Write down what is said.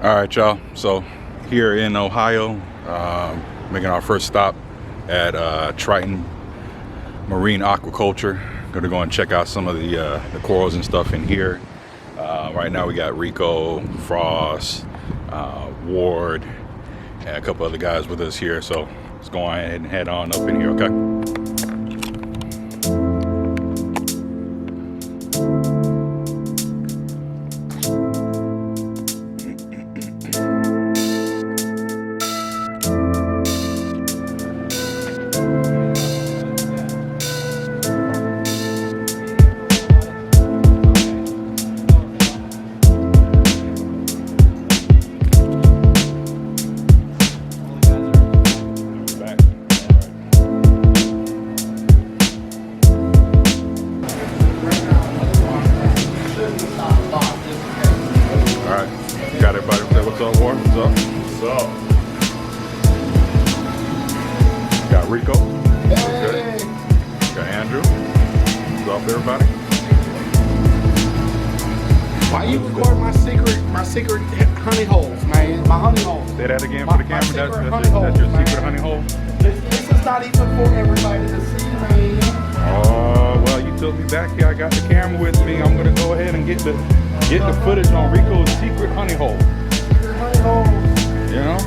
All right, y'all. So here in Ohio, making our first stop at Triton Marine Aquaculture. Gonna go and check out some of the corals and stuff in here. Right now we got Rico, Frost, Ward, and a couple other guys with us here. So let's go ahead and head on up in here, okay? Got everybody say what's up, Ward? What's up? What's up? Got Rico. Hey. Got Andrew. What's up, everybody? Why you record my secret honey holes, man? My honey holes. Say that again for the camera. That's your secret honey hole. This is not even for everybody to see, man. Oh, well, you took me back here. I got the camera with me. I'm gonna go ahead and get the footage on Rico's secret honey hole. Secret honey holes. You know?